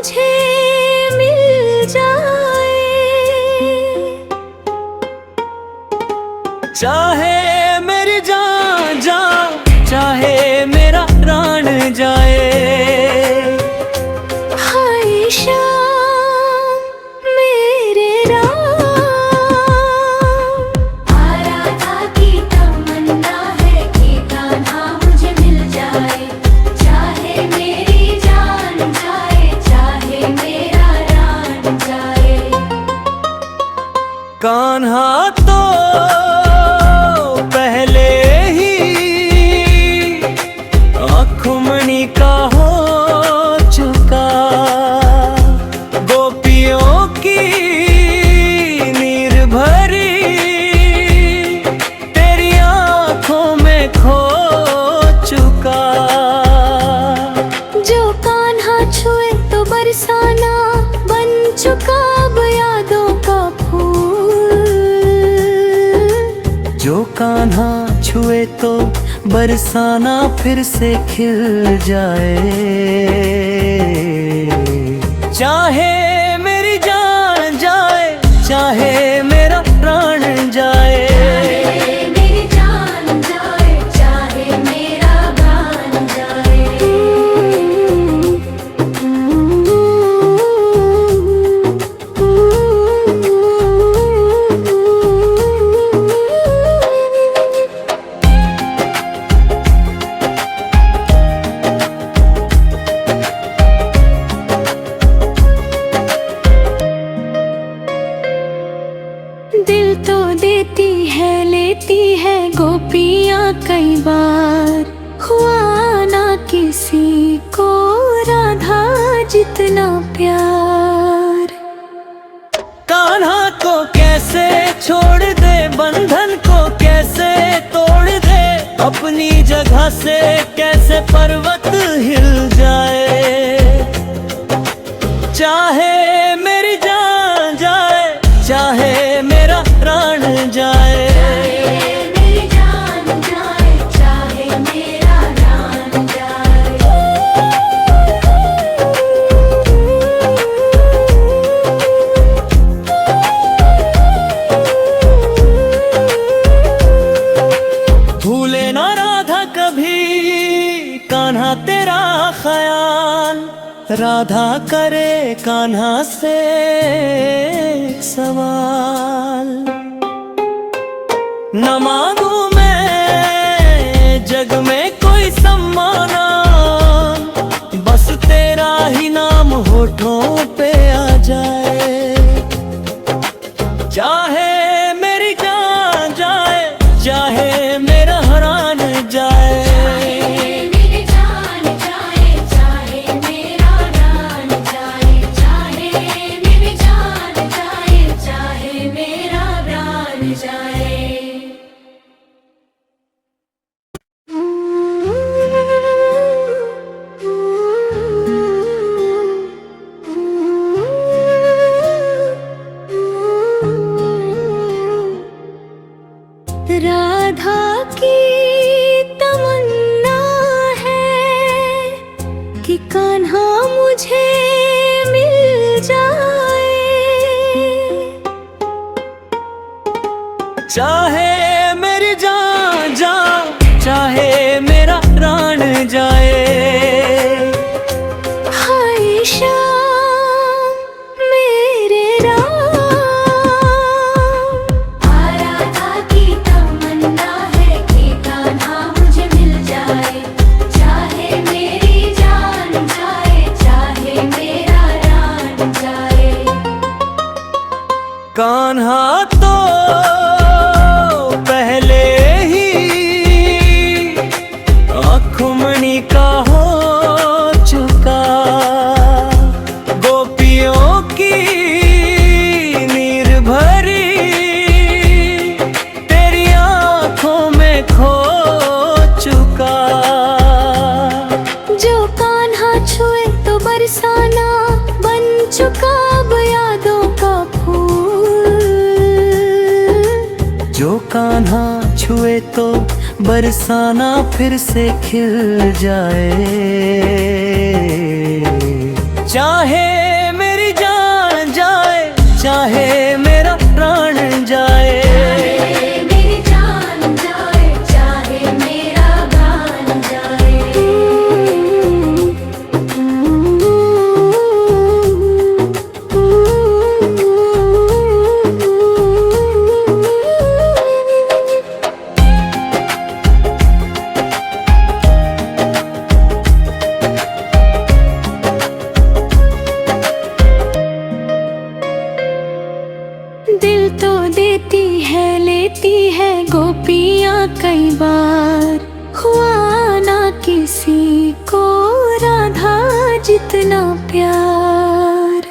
मुझे मिल जाए, चाहे मेरी जान जा, चाहे मेरा प्राण जाए। हाय शाम मेरे राम, आराधा की तमन्ना है कि कान्हा मुझे मिल जाए, चाहे मेरी जान जाए, चाहे मेरा प्राण जाए। कान्हा तो पहले ही आँखमणि का हो चुका, गोपियों की नीर भरी तेरी आँखों में खो चुका। जो कान्हा छुए तो बरसाना बन चुका अब यादों का फूल, जो कान्हा छुए तो बरसाना फिर से खिल जाए। चाहे मेरी जान जाए, चाहे मेरा प्राण जाए। मेरी जान जाए, चाहे मेरा प्राण जाए। दिल तो देती है लेती है गोपियाँ कई बार, हुआ ना किसी को राधा जितना प्यार। कान्हा को कैसे छोड़ दे, बंधन को कैसे तोड़ दे, अपनी जगह से कैसे पर्वत हिल जाए। चाहे मेरी जान जाए, चाहे मेरा प्राण जाए। मेरी जान जाए, चाहे मेरा प्राण जाए। भूले ना राधा कभी कान्हा तेरा ख्याल, राधा करे कान्हा से सवाल। न मांगू मैं जग में कोई सम्मान, बस तेरा ही नाम होठों पे आ जाए। चाहे मेरी जान जाए, चाहे मेरा प्राण जाए। मेरी जान जाए, चाहे मेरा प्राण जाए, चाहे मेरी जान जाए, चाहे मेरा प्राण जाए। राधा की तमन्ना है कि कान्हा मुझे मिल जाए, चाहे मेरी जान जा, चाहे मेरा प्राण जाए। हाय शाम मेरे राम, आराधा की तमन्ना है कि कान्हा मुझे मिल जाए, चाहे मेरी जान जाए, चाहे मेरा प्राण जाए। कान्हा तो पहले ही आँखमणि का हो चुका, गोपियों की नीर भरी तेरी आँखों में खो चुका। जो कान्हा छुए तो बरसाना बन चुका अब यादों का फूल, जो कान्हा छुए तो बरसाना फिर से खिल जाए। चाहे किसी को राधा जितना प्यार।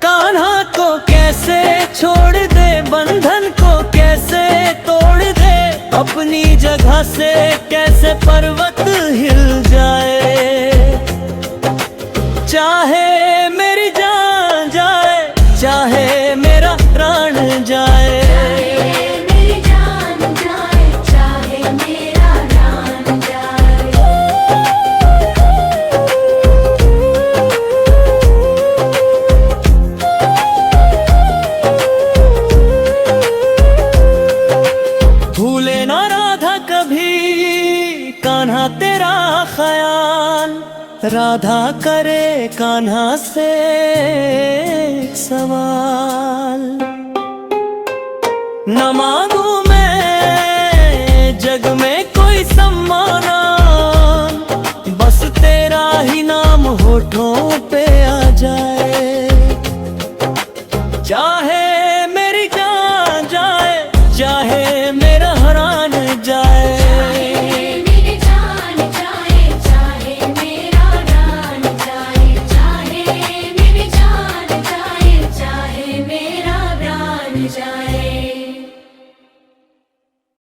कान्हा को कैसे छोड़ दे, बंधन को कैसे तोड़ दे, अपनी जगह से कैसे पर्वत हिल जाए। चाहे मेरी जान जाए, चाहे मेरा प्राण जाए, मेरी जान जाए, चाहे मेरा प्राण जाए। भूले ना राधा कभी कान्हा तेरा ख्याल। राधा करे कान्हा से एक सवाल, न मांगू मैं जग में कोई सम्मान, बस तेरा ही नाम होठों पे आ जाए। चाहे